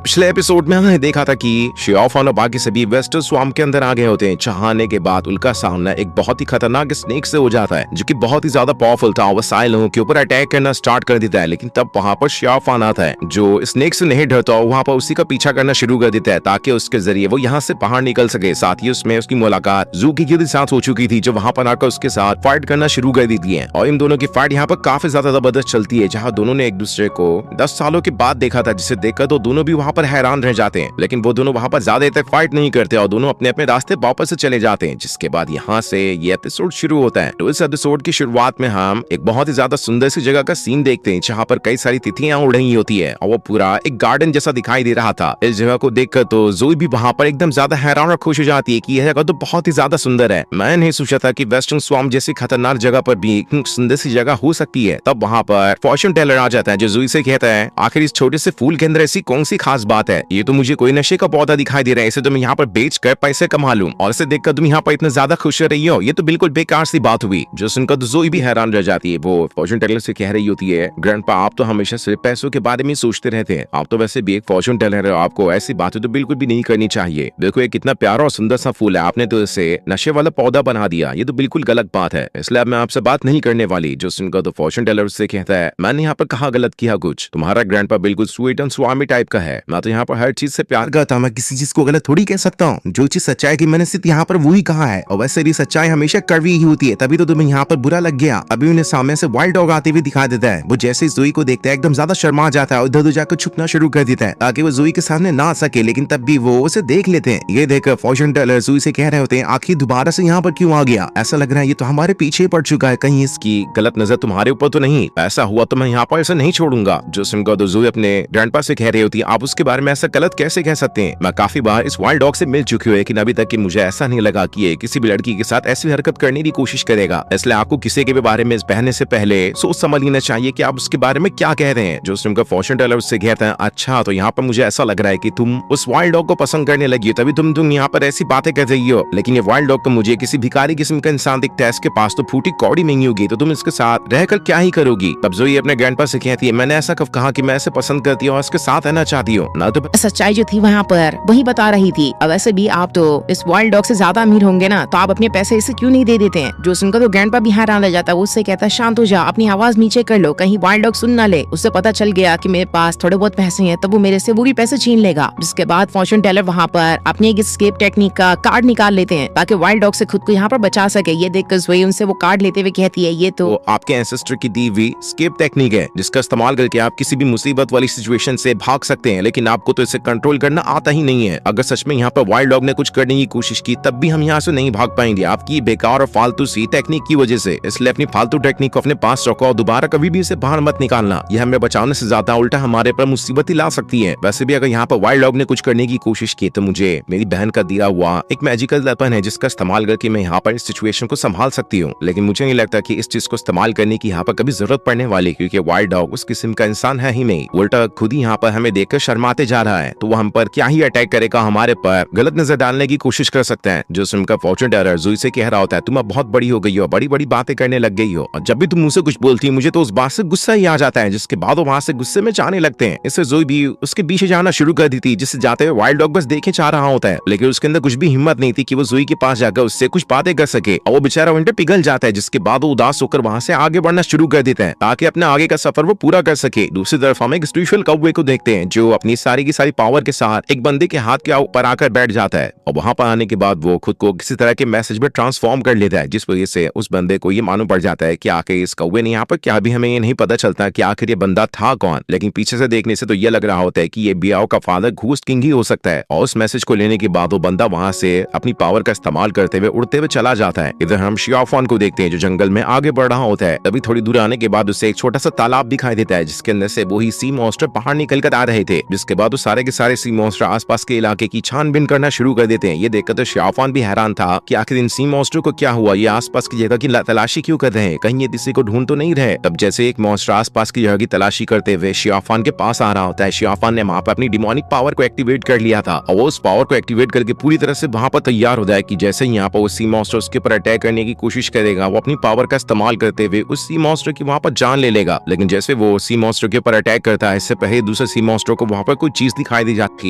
पिछले एपिसोड में हमने देखा था कि शियाओफान और बाकी सभी वेस्टर स्वाम के अंदर आ गए होते हैं। चाहने के बाद उनका सामना एक बहुत ही खतरनाक स्नेक से हो जाता है, जो कि बहुत ही ज्यादा पावरफुल था। वो सारे लोगों के ऊपर अटैक करना स्टार्ट कर देता है, लेकिन तब वहां पर शियाओफान आता है, जो स्नेक से नहीं डरता और वहां पर उसी का पीछा करना शुरू कर देता है, ताकि उसके जरिए वो यहाँ से बाहर निकल सके। साथ ही उसमें उसकी मुलाकात ज़ूकी के साथ हो चुकी थी, जो वहां पर आकर उसके साथ फाइट करना शुरू कर देती है। और इन दोनों की फाइट यहाँ पर काफी ज्यादा जबरदस्त चलती है, जहाँ दोनों ने एक दूसरे को 10 सालों के बाद देखा था, जिसे देखकर तो दोनों भी वहां पर हैरान रह जाते हैं। लेकिन वो दोनों वहां पर ज्यादा तक फाइट नहीं करते और दोनों अपने अपने रास्ते वापस से चले जाते हैं। जिसके बाद यहाँ से ये एपिसोड शुरू होता है। तो इस एपिसोड की शुरुआत में हम एक बहुत ही ज्यादा सुंदर सी जगह का सीन देखते हैं, जहाँ पर कई सारी तितलियां उड़ रही होती है और वो पूरा एक गार्डन जैसा दिखाई दे रहा था। इस जगह को देखकर तो ज़ोई भी वहां पर एकदम ज्यादा हैरान और खुश हो जाती है कि यह जगह तो बहुत ही ज्यादा सुंदर है। मैं नहीं सोचा था कि वेस्टर्न स्वाम जैसी खतरनाक जगह पर भी सुंदर सी जगह हो सकती है। तब वहां पर फॉर्चून टेलर आ जाता है, जो ज़ोई से कहता है, आखिर इस छोटे से फूल के अंदर ऐसी कौन सी खास बात है? ये तो मुझे कोई नशे का पौधा दिखाई दे रहा है, इसे तो मैं यहाँ पर बेच कर पैसे कमा लूं, और इसे देखकर तुम यहाँ पर इतना ज्यादा खुश रही हो, ये तो बिल्कुल बेकार सी बात हुई। जो सुनकर तो ज़ोई भी हैरान रह जाती है। वो फॉर्चून टेलर से कह रही होती है, ग्रैंडपा आप तो हमेशा सिर्फ पैसों के बारे में सोचते रहते हैं, आप तो वैसे भी एक फॉर्चून टेलर है, आपको ऐसी बातें तो बिल्कुल भी नहीं करनी चाहिए। देखो ये कितना प्यारा और सुंदर सा फूल है, आपने तो इसे नशे वाला पौधा बना दिया, ये तो बिल्कुल गलत बात है, इसलिए अब मैं आपसे बात नहीं करने वाली। जो सुनकर तो फॉर्चून टेलर उससे कहता है, मैंने यहाँ पर कहा गलत किया कुछ, तुम्हारा ग्रैंडपा बिल्कुल स्वीट एंड स्वामी टाइप का है, मैं तो यहाँ पर हर चीज से प्यार करता हूँ, मैं किसी चीज को गलत थोड़ी कह सकता हूँ। जो चीज सच्चाई की मैंने सिर्फ यहाँ पर वही कहा है, और वैसे भी सच्चाई हमेशा कड़वी ही होती है, तभी तो तुम्हें यहाँ पर बुरा लग गया। अभी उन्हें सामने से वाइल्ड डॉग आते हुए दिखा देता है। वो जैसे ज़ोई को देखता है एकदम ज्यादा शर्मा जाता है और इधर जाकर छुपना शुरू कर देता है, ताकि वो ज़ोई के सामने ना आ सके, लेकिन तब भी वो उसे देख लेते हैं। ये देखकर फॉर्चून टेलर ज़ोई से कह रहे होते हैं, आखिर दोबारा से यहाँ पर क्यों आ गया? ऐसा लग रहा है ये तो हमारे पीछे पड़ चुका है, कहीं इसकी गलत नजर तुम्हारे ऊपर तो नहीं? ऐसा हुआ तो मैं यहाँ पर इसे नहीं छोड़ूंगा। जो सुनकर तो ज़ोई अपने ग्रैंडपा से कह रही होती है, आप उसके बारे में ऐसा गलत कैसे कह सकते हैं? मैं काफी बार इस वाइल्ड डॉग से मिल चुकी हूँ, लेकिन अभी तक कि मुझे ऐसा नहीं लगा कि ये किसी भी लड़की के साथ ऐसी हरकत करने की कोशिश करेगा, इसलिए आपको किसी के भी बारे में बहने से पहले सोच समझ लेना चाहिए कि आप उसके बारे में क्या कह रहे हैं। जो सुनकर फॉर्चून टेलर उससे कहता है, अच्छा तो यहाँ पर मुझे ऐसा लग रहा है कि तुम उस वाइल्ड डॉग को पसंद करने लगी हो, तभी तुम यहाँ पर ऐसी बातें कर रही हो। लेकिन ये वाइल्ड डॉग को मुझे किसी भिखारी किस्म का इंसान दिखता है, इसके पास तो फूटी कौड़ी नहीं होगी, तो तुम इसके साथ रहकर क्या ही करोगी? तब ज़ोई अपने ग्रैंडपा से कहती है, मैंने ऐसा कब कहा कि मैं ऐसे पसंद करती हूँ और इसके साथ रहना चाहती हूँ? ना तो सच्चाई जो थी वहाँ पर वही बता रही थी। अब वैसे भी आप तो इस वाइल्ड डॉग से ज्यादा अमीर होंगे ना, तो आप अपने पैसे इसे क्यों नहीं दे देते हैं? जो सुनकर तो ग्रैंडपा भी हैरान रह जाता है। वो उससे कहता है, शांत हो जा, अपनी आवाज नीचे कर लो, कहीं वाइल्ड डॉग सुन ना ले। उससे पता चल गया कि मेरे पास थोड़े बहुत पैसे हैं, तब वो मेरे से वो भी पैसे छीन लेगा। जिसके बाद फॉर्चून टेलर वहाँ पर अपनी एक एस्केप टेक्निक का कार्ड निकाल लेते हैं, ताकि वाइल्ड डॉग से खुद को यहाँ पर बचा सके। ये देखकर ज़ोई उनसे वो कार्ड लेते हुए कहती है, ये तो आपके एंसेस्टर की दी हुई एस्केप टेक्निक है, जिसका इस्तेमाल करके आप किसी भी मुसीबत वाली सिचुएशन से भाग सकते हैं, लेकिन आपको तो इसे कंट्रोल करना आता ही नहीं है। अगर सच में यहाँ पर वाइल्ड डॉग ने कुछ करने की कोशिश की, तब भी हम यहाँ से नहीं भाग पाएंगे आपकी बेकार और फालतू सी टेक्निक की वजह से। इसलिए अपनी फालतू टेक्निक को अपने पास रखो और दोबारा कभी भी इसे बाहर मत निकालना। यह हमें बचाने से ज्यादा उल्टा हमारे पर मुसीबत ही ला सकती है। वैसे भी अगर यहाँ पर वाइल्ड डॉग ने कुछ करने की कोशिश की, तो मुझे मेरी बहन का दिया हुआ एक मैजिकल वेपन है, जिसका इस्तेमाल करके मैं यहाँ पर इस सिचुएशन को संभाल सकती हूँ। लेकिन मुझे नहीं लगता कि इस चीज को इस्तेमाल करने की यहाँ पर कभी जरूरत पड़ने वाली, क्योंकि वाइल्ड डॉग उस किस्म का इंसान है ही नहीं। उल्टा खुद ही यहाँ पर हमें देखकर शर्माते जा रहा है, तो वो हम पर क्या ही अटैक करेगा, हमारे पर गलत नजर डालने की कोशिश कर सकते हैं। जो सुनकर फॉर्चून टेलर ज़ोई से कह रहा होता है, तुम अब बहुत बड़ी हो गई हो, बड़ी बड़ी बातें करने लग गई हो, और जब भी तुम मुझसे कुछ बोलती है मुझे तो उस बात से गुस्सा ही आ जाता है। जिसके बाद वो वहां से गुस्से में जाने लगते हैं। इससे ज़ोई भी उसके पीछे जाना शुरू कर दी थी, जिससे जाते हुए वाइल्ड डॉग बस देखे जा रहा होता है, लेकिन उसके अंदर कुछ भी हिम्मत नहीं थी कि वो ज़ोई के पास जाकर उससे कुछ बातें कर सके, और वो बेचारा वहीं पे पिघल जाता है। जिसके बाद वो उदास होकर वहां से आगे बढ़ना शुरू कर देता है, ताकि अपने आगे का सफर वो पूरा कर सके। दूसरी तरफ हम एक स्पिरिचुअल कौवे को देखते हैं, जो अपनी सारी की सारी पावर के साथ एक बंदे के हाथ के ऊपर आकर बैठ जाता है, और वहां पर आने के बाद वो खुद को किसी तरह के मैसेज में ट्रांसफॉर्म कर लेता है, जिस वजह से उस बंदे को ये मालूम पड़ जाता है कि आखिर इस कौवे ने यहाँ पर क्या। भी हमें ये नहीं पता चलता कि आखिर ये बंदा था कौन, लेकिन पीछे से देखने से तो ये लग रहा होता है कि ये बियाओ का फादर घोस्ट किंग ही हो सकता है। और उस मैसेज को लेने के बाद वो बंदा वहां से अपनी पावर का इस्तेमाल करते हुए उड़ते हुए चला जाता है। इधर हम शियाओफान को देखते हैं, जो जंगल में आगे बढ़ रहा होता है। तभी थोड़ी दूर आने के बाद उसे एक छोटा सा तालाब दिखाई देता है, जिसके अंदर से वही सी मॉन्स्टर बाहर निकल कर आ रहे थे। जिसके बाद वो सारे के सारे सी मॉन्स्टर आसपास के इलाके की छानबीन करना शुरू कर देते हैं। ये देखकर तो शियाओफान भी हैरान था कि आखिर इन सी मॉन्स्टर को क्या हुआ, ये आसपास की जगह की तलाशी क्यों कर रहे हैं, कहीं ये किसी को ढूंढ तो नहीं रहे। तब जैसे एक मॉन्स्टर आसपास की जगह की तलाशी करते हुए शियाओफान के पास आ रहा होता है, शियाओफान ने वहां पर अपनी डिमोनिक पावर को एक्टिवेट कर लिया था, और वो उस पावर को एक्टिवेट करके पूरी तरह से वहां पर तैयार हो जाए कि जैसे ही यहाँ पर वो सी मॉन्स्टर उसके ऊपर अटैक करने की कोशिश करेगा, वो अपनी पावर का इस्तेमाल करते हुए उस सी मॉन्स्टर की वहां पर जान ले लेगा। लेकिन जैसे वो सी मॉन्स्टर के ऊपर अटैक करता है, इससे पहले दूसरे सी मॉन्स्टर को वहां पर पर कोई चीज दिखाई दी जाती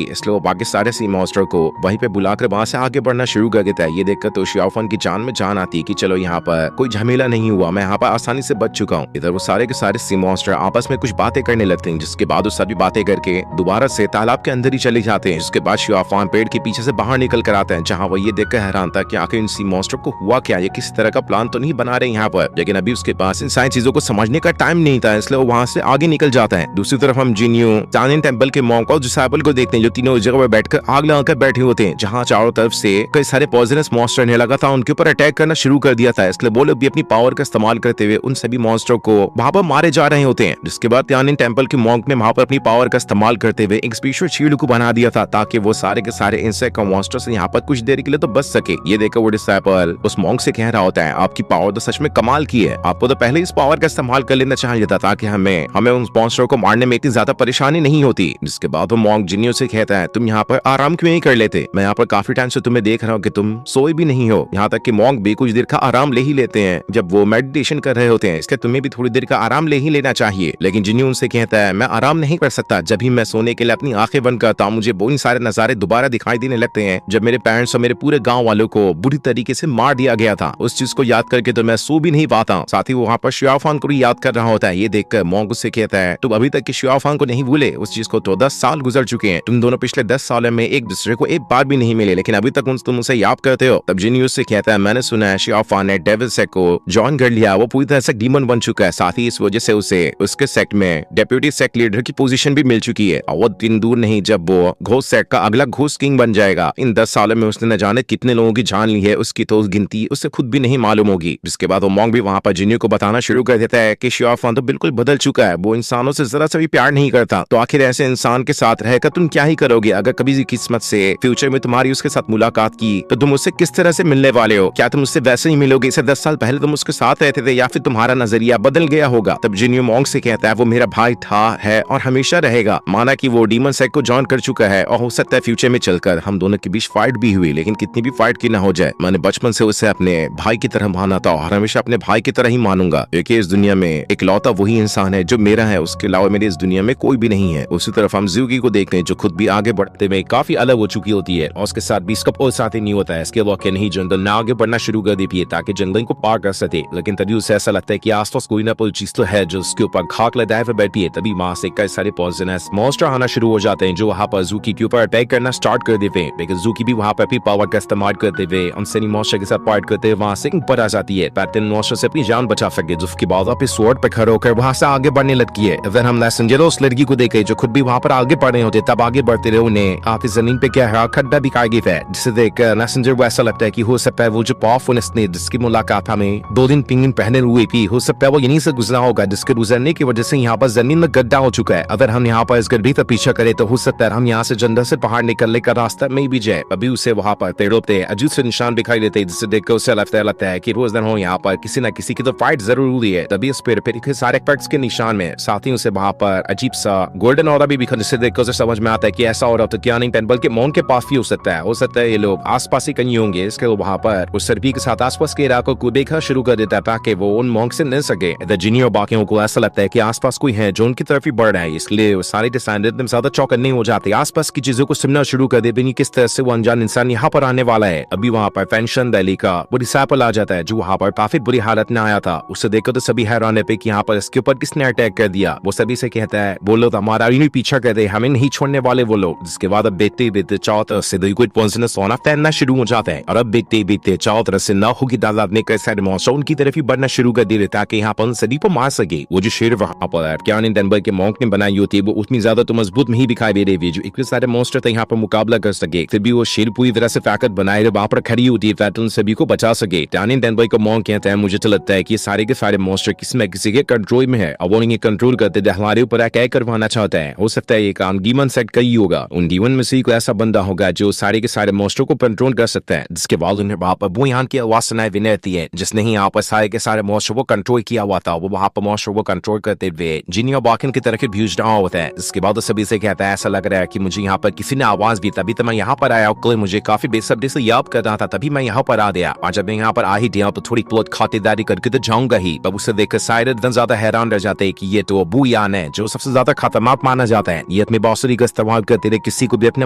है, इसलिए वो बाकी सारे सी मॉन्स्टर को वहीं पे बुलाकर वहां से आगे बढ़ना शुरू कर देता है। ये देखकर तो शियाओफन की जान में जान आती है कि चलो यहाँ पर कोई झमेला नहीं हुआ, मैं यहाँ पर आसानी से बच चुका हूँ। इधर वो सारे के सारे सी मॉन्स्टर आपस में कुछ बातें करने लगते हैं, जिसके बाद वो सभी बातें करके दोबारा से तालाब के अंदर ही चले जाते हैं। जिसके बाद शियाओफन पेड़ के पीछे से बाहर निकल कर आता है, जहाँ वो ये देखकर हैरान था कि आखिर इन सी मॉन्स्टर को हुआ क्या, ये किसी तरह का प्लान तो नहीं बना रहे यहाँ पर। लेकिन अभी उसके पास इन सारी चीजों को समझने का टाइम नहीं था, इसलिए वो वहां से आगे निकल जाता है। दूसरी तरफ हम जिन्यू टानिन टेंपल के मॉन्क और डिसाइपल को देखते हैं, जो तीनों जगह पर बैठकर आग लगाकर बैठे होते हैं, जहाँ चारों तरफ से कई सारे पॉइजनस मॉन्स्टर ने लगातार उनके ऊपर अटैक करना शुरू कर दिया था। इसलिए वो लोग भी अपनी पावर का इस्तेमाल करते हुए उन सभी मॉन्स्टर को वहां पर मारे जा रहे होते हैं। जिसके बाद टानिन टेंपल के मॉन्क ने वहां पर अपनी पावर का इस्तेमाल करते हुए एक स्पेशल शील्ड को बना दिया था, ताकि वो सारे के सारे इंसेक्ट और मॉन्स्टर से यहाँ पर कुछ देर के लिए तो बच सके। ये देखकर वो डिसाइपल उस मॉन्क से कह रहा होता है, आपकी पावर तो सच में कमाल की है, आपको तो पहले इस पावर का इस्तेमाल कर लेना चाहिए था, ताकि हमें उन मॉन्स्टर को मारने में इतनी ज्यादा परेशानी नहीं होती। जिसके बाद वो मॉन्क जिन्यू से कहता है, तुम यहाँ पर आराम क्यों नहीं कर लेते, मैं यहाँ पर काफी टाइम से तुम्हें देख रहा हूँ कि तुम सोए भी नहीं हो। यहाँ तक कि मॉन्क भी कुछ देर का आराम ले ही लेते हैं जब वो मेडिटेशन कर रहे होते हैं, इसलिए तुम्हें भी थोड़ी देर का आराम ले ही लेना चाहिए। लेकिन जिन्यू उनसे कहता है, मैं आराम नहीं कर सकता, जब भी मैं सोने के लिए अपनी आंखें बंद करता हूँ मुझे वो सारे नजारे दोबारा दिखाई देने लगते हैं जब मेरे पेरेंट्स और मेरे पूरे गाँव वालों को बुरी तरीके से मार दिया गया था। उस चीज को याद करके तो मैं सो भी नहीं पाता। साथ ही वो वहाँ पर शियाओफान को भी याद कर रहा होता है। ये देखकर मॉन्क उससे कहता है, तुम अभी तक कि शियाओफान को नहीं भूले, उस चीज को तो 10 साल गुजर चुके हैं, तुम दोनों पिछले 10 सालों में एक दूसरे को एक बार भी नहीं मिले, लेकिन अभी तक तुम उसे याद करते हो। तब जिन्यू उससे कहता है, मैंने सुना है शियाओफान ने डेविल सेक्ट को ज्वाइन कर लिया, वो पूरी तरह से डीमन बन चुका है, साथ ही इस वजह से उसे उसके सेक्ट में डेप्यूटी सेक्ट लीडर की पोजीशन भी मिल चुकी है, और वो दिन दूर नहीं जब वो घोस्ट सेक्ट का अगला घोस्ट किंग बन जाएगा। इन 10 सालों में उसने न जाने कितने लोगों की जान ली है, उसकी तो गिनती उसे खुद भी नहीं मालूम होगी। जिसके बाद वो मॉन्क भी वहां पर जिन्यू को बताना शुरू कर देता है कि शियाओफान तो बिल्कुल बदल चुका है, वो इंसानों से जरा सा भी प्यार नहीं करता, तो आखिर ऐसे इंसान के साथ रहकर तुम क्या ही करोगे। अगर कभी किस्मत से फ्यूचर में तुम्हारी उसके साथ मुलाकात की तो तुम उससे किस तरह से मिलने वाले हो, क्या तुम उससे वैसे ही मिलोगे जैसे 10 साल पहले तुम उसके साथ रहते थे, या फिर तुम्हारा नजरिया बदल गया होगा। तब जिन्यू मॉन्क से कहता है, वो मेरा भाई था, है और हमेशा रहेगा। माना कि वो डीमन सेक्ट को ज्वाइन कर चुका है और हो सकता है फ्यूचर में चलकर हम दोनों के बीच फाइट भी हुई, लेकिन कितनी भी फाइट की ना हो जाए, मैंने बचपन से उसे अपने भाई की तरह माना था और हमेशा अपने भाई की तरह ही मानूंगा, क्योंकि इस दुनिया में इकलौता वही इंसान है जो मेरा है, उसके अलावा मेरी इस दुनिया में कोई भी नहीं है। उसी तरफ हम ज़ूगी को देखते हैं, जो खुद भी आगे बढ़ते में काफी अलग हो चुकी होती है और उसके साथ भी इसका कोई साथी नहीं होता है। इसके वाकई नहीं जंगल ना आगे बढ़ना शुरू कर देती है ताकि जंगल को पार कर सके, लेकिन तभी उसे ऐसा लगता है कि आसपास कोई ना कोई चीज तो है जो उसके ऊपर खाक लगाए हुए बैठी है। तभी वहां से कई सारे पॉइजनस मॉन्स्टर आना शुरू हो जाते हैं जो वहां पर ज़ूकी के ऊपर अटैक करना स्टार्ट कर देते हैं, लेकिन ज़ूकी भी वहां पर अपनी पावर का इस्तेमाल करते हुए उन सनी मॉन्स्टर के साथ फाइट करते हुए वहां से ऊपर आ जाती है, पैटर्न मॉन्स्टर से अपनी जान बचा सके। जिसके बाद अपने स्वॉर्ड पे खड़े होकर वहां से आगे बढ़ने लगती है। अगर हम लैसेंजरो उस लड़की को देखे जो खुद भी वहां पर आगे बढ़ रहे होते, तब आगे बढ़ते रहे उन्हें आपकी जमीन पे क्या है खड्डा दिखाई गया है, जिसे देखकर लैसेंजर को ऐसा लगता है कि हो सकता है वो जो पावरफुल स्नेक जिसकी मुलाकात हमें 2 दिन 3 दिन पहले हुई थी, हो सकता है वो यहीं से गुजरा होगा, जिसके गुजरने की वजह से यहाँ पर जमीन में गड्ढा हो चुका है। अगर हम यहाँ पर इस गड्ढे का पीछा करें तो हो सकता है हम यहाँ से जंगल से बाहर निकलने का रास्ता में भी जाए। अभी उसे वहां पर पेड़ों पे अजीब से निशान दिखाई देते हैं, जिससे देखकर उसे लगता है कि रोज दिन हो यहाँ पर किसी न किसी की तो फाइट जरूर हुई है। तभी इस पेड़ पे सारे पैक्स के निशान में साथ ही उसे वहां पर अजीब सा गोल्डन ऑरा भी दिखा, जिससे देखकर उसे समझ में आता है कि ऐसा ऑरा तो क्या नहीं टेंपल के मॉन्क के पास भी हो सकता है ये लोग आसपास ही कहीं होंगे। इसके वहां पर उस सरबी के साथ आसपास के इलाकों को देखा शुरू कर देता है ताकि वो उन मॉन्क से मिल सके। जिन्यू और बाकियों को ऐसा लगता है कि आसपास कोई है जो उनकी तरफ ही बढ़ रहा है, इसलिए वो सारे डिसाइडेड ज्यादा चौकन्ने हो जाते, आसपास की चीजों को सुनना शुरू कर देते किस तरह से वो अनजान इंसान यहाँ पर आने वाला है। अभी वहां पर फैंशन वैली का वो डिसाइपल आ जाता है जो वहां पर काफी बुरी हालत में आया था। उसे देखकर तो सभी हैरान है कि यहाँ पर इसके ऊपर किसने अटैक कर दिया। वो सभी से कहता है, वो लोग हमारा ही पीछा कर दे, हमें नहीं छोड़ने वाले वो लोग। जिसके बाद अब देखते देखते चारों तरफ से कोई पॉइजनस सोना तैरना शुरू हो जाता है और अब देखते देखते चारों तरफ से ना होगी तादाद में कई सारे मॉन्स्टर उनकी तरफ ही बढ़ना शुरू कर दे ताकि यहाँ पर सभी को मार सके। वो जो शेर वहां पर टानिन टेंपल के मॉन्क ने बनाई होती है वो उतनी ज्यादा तो मजबूत नहीं दिखाई दे रही है जो इतने सारे मॉन्स्टर थे यहाँ पर मुकाबला कर सके। फिर भी वो शेर पूरी तरह से ताकत बनाए वहां पर खड़ी होती है ताकि उन सभी को बचा सके। टानिन टेंपल का मॉन्क कहता है, मुझे तो लगता है कि ये सारे के सारे मॉन्स्टर किसी न किसी के कंट्रोल में है और वो इन्हें कंट्रोल करते हमारे ऊपर अटैक करवाना चाहता है। हो सकता है ये काम डीमन सेट का ही होगा, उन डीमन में से कोई ऐसा बंदा होगा जो सारे के सारे मॉन्स्टर को कंट्रोल कर सकता है। जिसके बाद उन्हें वहां पर वो यहाँ की आवाज सुनाई देने आती है जिसने ही यहाँ पर सारे के सारे मॉन्स्टर को कंट्रोल किया हुआ था। वो वहां पर मॉन्स्टर को कंट्रोल करते हुए जिन्यू बाकिन की तरफ भेज रहा होता है। जिसके बाद सभी से कहता है, ऐसा लग रहा है कि मुझे यहाँ पर किसी ने आवाज दी, तभी तो मैं यहाँ पर आया, कल मुझे काफी बेसब्री से याद कर रहा था, तभी मैं यहाँ पर आ गया और जब मैं यहाँ पर आ ही गया तो थोड़ी बहुत खातिरदारी करके तो जाऊंगा ही। अब उसे देखकर सारे इतना ज्यादा हैरान रह जाते हैं कि ये तो बूयान है जो सबसे ज्यादा खतरनाक माना जाता है। ये अपनी बांसुरी का इस्तेमाल करते हुए किसी को भी अपने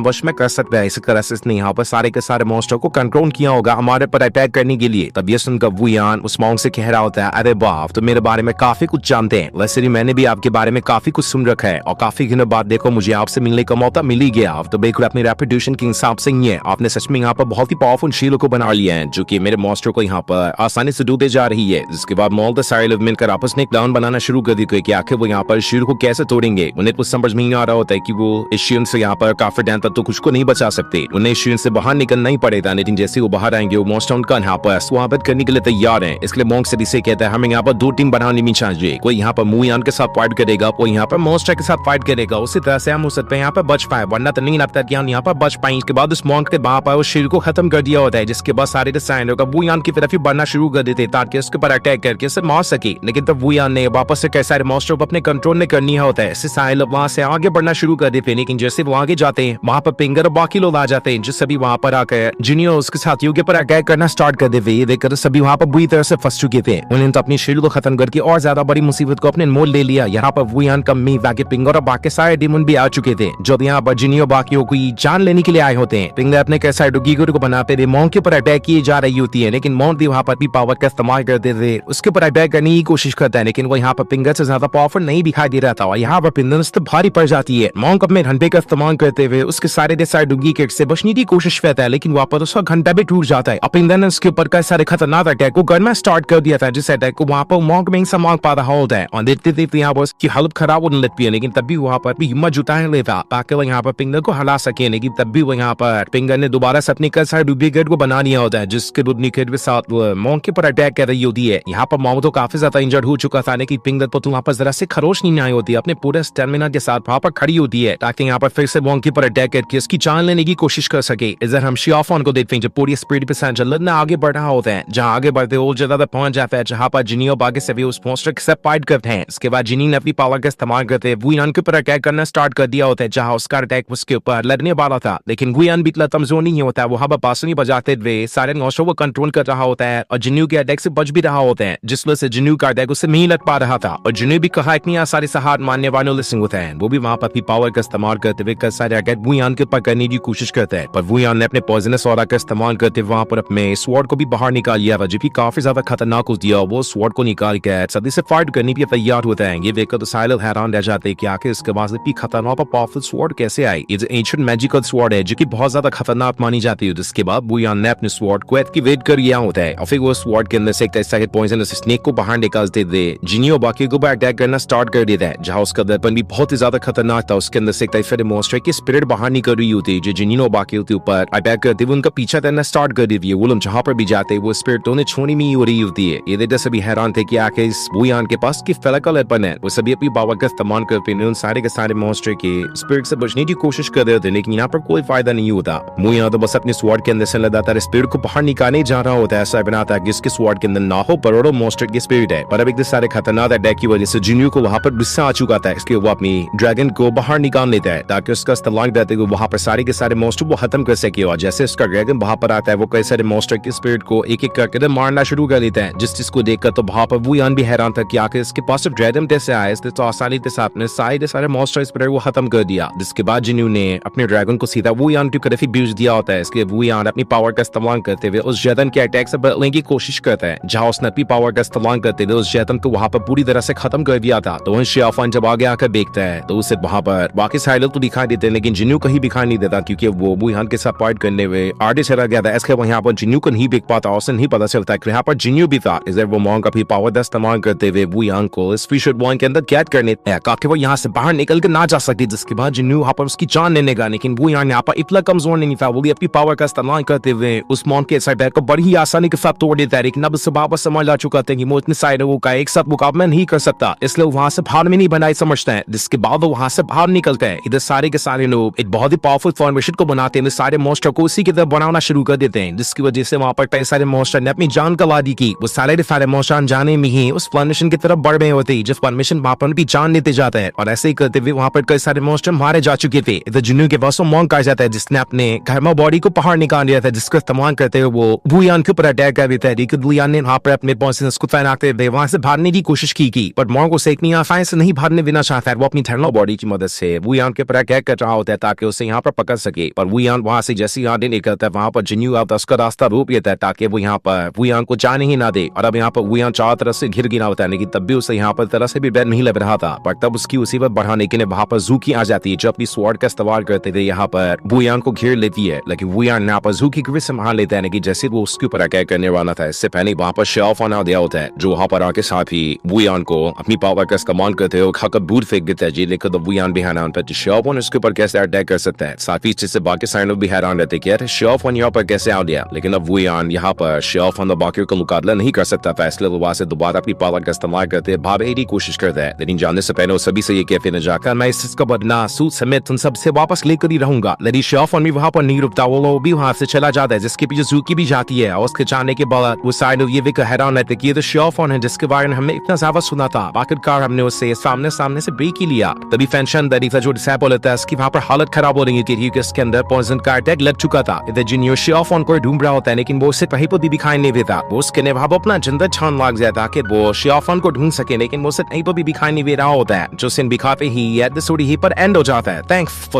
वश में कर सकता है। इसी तरह से इसने यहाँ पर सारे के सारे मॉन्स्टर को कंट्रोल किया होगा हमारे पर अटैक करने के लिए। तब ये सुनकर वुयान उस मॉन्क से कह रहा होता है, अरे बाप, तो मेरे बारे में काफी कुछ जानते हैं। वैसे भी मैंने भी आपके बारे में काफी कुछ सुन रखा है और काफी दिनों बाद देखो मुझे आपसे मिलने का मौका मिल ही गया। तो बिल्कुल अपनी रेपुटेशन के हिसाब से ही है, आपने सच में यहाँ पर बहुत ही पावरफुल शील्ड को बना लिया है जो कि मेरे मॉन्स्टर को यहाँ पर आसानी से डूबे जा रही है। जिसके बाद मॉल द सारे लोग मिलकर आपस में एक प्लान बनाना शुरू कर दी कि आखिर वो यहाँ पर शील्ड को कैसे तोड़ेंगे। उन्हें कुछ समझ में नहीं आ रहा होता है कि वो इस शील्ड से यहाँ पर काफी टाइम तक तो कुछ को नहीं बचा सकते। उन्हें इस शील्ड से बाहर निकलना ही पड़ेगा, लेकिन जैसे वो बाहर आएंगे वो मॉन्स्टर उनका यहाँ पर स्वागत करने के लिए तैयार है। इसलिए मॉन्क से इसे कहता है हमें यहाँ पर दो टीम बनानी भी चाहिए, कोई यहाँ पर मुयान के साथ फाइट करेगा, कोई यहाँ पर मॉन्स्टर के साथ फाइट करेगा। उसी तरह से हम हो सकते हैं यहाँ पर बच पाए, वरना तो नहीं लगता कि हम यहाँ पर बच पाए। इसके बाद उस मॉन्क के वहां पर उस शील्ड को खत्म कर दिया होता है, जिसके बाद सारे डिजाइनर का वुयान की तरफ ही बढ़ना शुरू कर देते ताकि उसके ऊपर अटैक करके उसे मार सके। लेकिन तब वुयान ने वापस से कई सारे मॉन्स्टर को अपने कंट्रोल में करनी होता है। इससे सारे लोग वहां से आगे बढ़ना शुरू कर देते हैं, लेकिन जैसे वो आगे जाते हैं वहां पर पिंगर और बाकी लोग आ जाते हैं, जो सभी वहां पर आकर जिनियो उसके साथियों के ऊपर अटैक करना स्टार्ट कर देते। ये देखकर सभी वहां पर बुरी तरह से फंस चुके थे। उन्होंने तो अपनी शील्ड को खत्म करके और ज्यादा बड़ी मुसीबत को अपने मोल ले लिया। यहाँ पर वुयान का मी बाकी पिंगर और बाकी सारे डिमन भी आ चुके थे, जो यहाँ पर जिनियो बाकियों की जान लेने के लिए आए होते हैं। पिंगर अपने कैसा डुगीगुर को बनाते थे, मॉन्क के ऊपर अटैक किए जा रही होती है, लेकिन मॉन्क भी वहां पर भी पावर का इस्तेमाल करते थे, उसके ऊपर अटैक करने की कोशिश करता है, लेकिन वो यहाँ पर पिंगर से ज्यादा पावरफुल नहीं दिखाई दे रहा था। और यहाँ पर पिंगर से भारी पड़ जाती है। मॉन्क अपने घंटे का इस्तेमाल करते हुए उसके सारे के सारे डुगी किट से बचने की कोशिश करता है, लेकिन वहां पर उसका घंटा भी टूट जाता है। अब पिंगर ने उसके ऊपर कई सारे खतरनाक अटैक को करना स्टार्ट कर दिया था, जिस अटैक को वहां पर मॉन्क में संभाल पा रहा होता है। और देखते देखते यहाँ पर उसकी हालत खराब होने लगती है, लेकिन तब भी वहां पर भी हिम्मत जुटाने लेता ताकि वो यहाँ पर पिंगर को हरा सके। लेकिन तब भी वो यहाँ पर पिंगर ने दोबारा से अपने कई सारे डुप्लीकेट को बना लिया होता है, जिसके डुप्लीकेट के साथ वो मॉन्क के ऊपर अटैक कर रही होती है। यहाँ पर मॉन्क तो काफी ज्यादा इंजर्ड हो चुका था, लेकिन पिंगर तो वहां पर जरा से खरोश नहीं आई होती, अपने पूरे स्टेमिना के साथ वहां पर खड़ी होती है ताकि यहाँ पर फिर से मॉन्क के ऊपर अटैक करके उसकी जान लेने की कोशिश कर सके। इधर हम शियाफोन को देखते हैं जो पूरी स्पीड पे संचलन आगे बढ़ रहा होता है। जहाँ आगे बढ़ते वो जगह तक पहुंच जाता है जहाँ पर जिनियो बाकी सभी उस मॉन्स्टर के साथ फाइट करते हैं। इसके बाद जिनी ने अपनी पावर का इस्तेमाल करते हुए वुयान के ऊपर अटैक करना स्टार्ट कर दिया होता है, जहाँ उसका अटैक उसके ऊपर लड़ने वाला था, लेकिन वुयान भी इतना कमजोर नहीं होता है। वहां पर बांसुरी बजाते हुए सारे मॉन्स्टर को कंट्रोल कर रहा होता है और जिन्यू के अटैक से बच भी रहा होता है, जिस वजह से जिन्यू का अटैक उससे नहीं लड़ पा रहा था। और जिन्यू भी कहा इतनी आसानी से हार मानने वाले लिस्टिंग होता है, वो भी वहां पर अपनी पावर का इस्तेमाल करते हुए कई सारे अटैक वुयान के ऊपर करने की कोशिश करता है। पर वुयान ने अपने पॉइजनस ऑरा का इस्तेमाल करते वहां पर अपने स्वॉर्ड को भी बाहर निकाल लिया था, जो कि काफी ज्यादा खतरनाक हो दिया। वो स्वॉर्ड को निकाल कर सदी से फाइट करने के तैयार होता है। ये देखकर तो सारे लोग हैरान रह जाते हैं कि आखिर इसके पास इतनी खतरनाक और पावरफुल स्वॉर्ड कैसे आई। ये एंशिएंट मैजिकल स्वॉर्ड है जो कि बहुत ज्यादा खतरनाक मानी जाती है। जिसके बाद वुयान ने अपने स्वॉर्ड को एक्टिवेट कर लिया होता है और फिर वो स्वॉर्ड के अंदर से एक तरह पॉइजनस स्नेक को बाहर निकाल देते जिनियो बाकी को अटैक करना स्टार्ट कर देता है, जहां उसका दर्पण भी बहुत ही ज्यादा खतरनाक था। उसके अंदर से एक तरह मॉन्स्टर की स्पिरिट बाहर निकल रही होती है, जो जिनियो बाकी के ऊपर अटैक करते हुए उनका पीछा करना स्टार्ट कर देती है। वो लोग जहां पर भी जाते हैं वो स्पिरिट तो उन्हें छोड़नी नहीं हो रही होती है। ये देखकर सभी हैरान थे कि आखिर इस वुयान के पास की फेलिकल वेपन है। वो सभी अपनी पावर का इस्तेमाल करते हैं, उन सारे के सारे मॉन्स्टर के स्पिरिट से बचने की कोशिश कर रहे थे, लेकिन यहाँ पर कोई फायदा नहीं होता। वुयान तो बस अपने स्वॉर्ड के अंदर से लगातार स्पिरिट को बाहर निकालने जा रहा होता है। ऐसा बनाता है कि इसके स्वॉर्ड के अंदर ना हो करोड़ों मॉन्स्टर की स्पिरिट है, पर अब एक सारे खतरनाक अटैक की वजह से जिन्यू को वहां पर गुस्सा आ चुका था। इसलिए वो अपनी ड्रैगन को बाहर निकाल लेता है ताकि उसका इस्तेमाल करते हुए वहां पर सारे के सारे मॉन्स्टर को खत्म कर सके। और जैसे उसका ड्रैगन वहां पर आता है वो कई सारे मॉन्स्टर की स्पिरिट को एक एक करके मारना शुरू कर देता है, जिस चीज को देखकर तो वहां पर वुयान भी हैरान था कि आखिर इसके पास ड्रैगन कैसे आया। इसने तो आसानी के साथ में सारे मॉन्स्टर स्पिरिट को खत्म कर दिया। जिसके बाद जिन्यू ने अपने ड्रैगन को सीधा वुयान की तरफ ही भेज दिया होता है। इसके वुयान अपनी पावर का इस्तेमाल करते हुए उस जैतन के अटैक से बचने की कोशिश करता है, जहां उसने अपनी पावर का इस्तेमाल करते हुए उस जैतन को वहां पर पूरी तरह से खत्म कर दिया था। तो शियाफान जब आगे आकर देखता है तो उसे वहां पर बाकी सारे लोग तो दिखाई देते हैं, लेकिन जिन्यू कहीं दिखाई नहीं देता क्योंकि वो वुयान के साथ फाइट करने में आगे चला गया था। इसके वहां पर जिन्यू को नहीं देख पाता, उसे नहीं पता चलता कि यहाँ पर जिन्यू भी था। इधर वो मॉन्क अपनी पावर का इस्तेमाल करते हुए वुयान को इस फिशर बॉन के अंदर कैद करने ताकि वो यहाँ से बाहर निकल कर ना जा सकती। जिसके बाद जिन्यू वहां पर उसकी जान लेने का, लेकिन वुयान यहाँ पर इतना कमजोर नहीं था। वो भी अपनी पावर का इस्तेमाल करते हुए उस मॉन्क के साइड को बड़ी ही आसानी के साथ तोड़ देता है, लेकिन अब उससे वापस समझ आ चुका था कि वो इतने सारे लोगों का एक साथ मुकाबला नहीं कर सकता, इसलिए वहां से बाहर में नहीं बनाई समझता है। जिसके बाद वो वहां से बाहर निकलता है। इधर सारे के सारे लोग एक बहुत ही पावरफुल फॉर्मेशन को बनाते हैं, सारे मॉन्स्टर को उसी की तरफ बनाना शुरू कर देते हैं, जिसकी वजह से वहां पर कई सारे मॉन्स्टर ने अपनी जान गंवा दी की। वो सारे मॉन्स्टर जाने में ही उस फॉर्मेशन की तरफ बढ़ रहे होते, जिस फॉर्मेशन वहां पर भी जान लेते जाता है। और ऐसे ही करते हुए वहां पर कई सारे मॉन्स्टर मारे जा चुके थे। इधर जिन्यू के पास मॉन्क आ जाता है, जिसने अपने घरमा बॉडी को बाहर निकाल दिया था, जिसका इस्तेमाल करते हुए वो वुयान के ऊपर अटैक कर देता है। लेकिन वुयान ने वहां पर अपने पॉइजनस को तैनात करते हुए वहां से भागने की कोशिश की, पर मॉन्क उसे इतनी आसानी से नहीं भागने देना चाहता है। वो अपनी थर्मल बॉडी की मदद मदद से वुयान के ऊपर अटैक कर रहा होता है ताकि उसे यहाँ पर पकड़ सके। पर वुयान वहां से जैसे यहाँ निकलता है वहां पर जिन्यू आता है उसका रास्ता रोक लेता है ताकि वो यहाँ पर वुयान को जाने ही ना दे। और अब यहाँ पर वुयान चारों तरफ से घिर गिरा होता है लेकिन तब भी उसे यहाँ पर तरह से भी डर नहीं लग रहा था। पर तब उसकी उसी पर बढ़ाने के लिए वहां पर जूकी आ जाती है जो अपनी स्वॉर्ड का इस्तेमाल करते थे यहाँ पर वुयान को घेर लेती है। लेकिन वुयान यहाँ पर जूकी को भी संभाल लेता है लेकिन जैसे वो उसके ऊपर अटैक करने वाला था इससे पहले वहां पर शेऑफॉन आ गया होता है जो वहां पर आके साथ ही वुयान को अपनी पावर का इस्तेमाल करते हुए खाकर दूर फेंक देता है जी। लेकिन वुयान भी हैरान पर शेऑफॉन उसके ऊपर कैसे अटैक कर सकता है। साथ ही इससे बाकी सारे लोग भी हैरान रहते कि यार शेऑफॉन यहाँ पर कैसे आ गया। लेकिन अब वुयान यहाँ पर शेऑफॉन और बाकी का मुकाबला नहीं कर सकता था इसलिए वो वहां से दोबारा अपनी पावर का इस्तेमाल करते भागने की कोशिश करता है। लेकिन जाने से पहले वो सभी से ये कहते न जाकर मैं इसका बदला सूट समेत उन सबसे वापस लेकर ही रहूंगा। लेकिन शेऑफॉन भी वहां पर नहीं रुकता, वो भी वहां से चला जाता है जिसके पीछे जूकी भी जाती है। और उसके जाने के बाद वो सारे लोग ये भी हैरान रहते कि ये तो शेऑफॉन है जिसके बारे में हमने इतना ज्यादा सुना था। आखिरकार हमने उससे सामने से ब्रेक ही लिया। तभी फैंशन दरी था जो डिसेबल होता है उसकी वहां पर हालत खराब हो रही है क्योंकि इसके अंदर पॉइजन का अटैक लग चुका था। इधर जिन्यो शेऑफॉन को ढूंढ रहा होता है लेकिन वो उससे कहीं पर भी दिखाई नहीं देता। वो उसके ने वहां अपना जिंदा छान लाग जाता कि वो शेऑफॉन को ढूंढ सके लेकिन वो उसे कहीं पर भी दिखाई नहीं दे रहा होता है जो सिन दिखाते ही एपिसोड ही पर एंड हो जाता है। Thanks for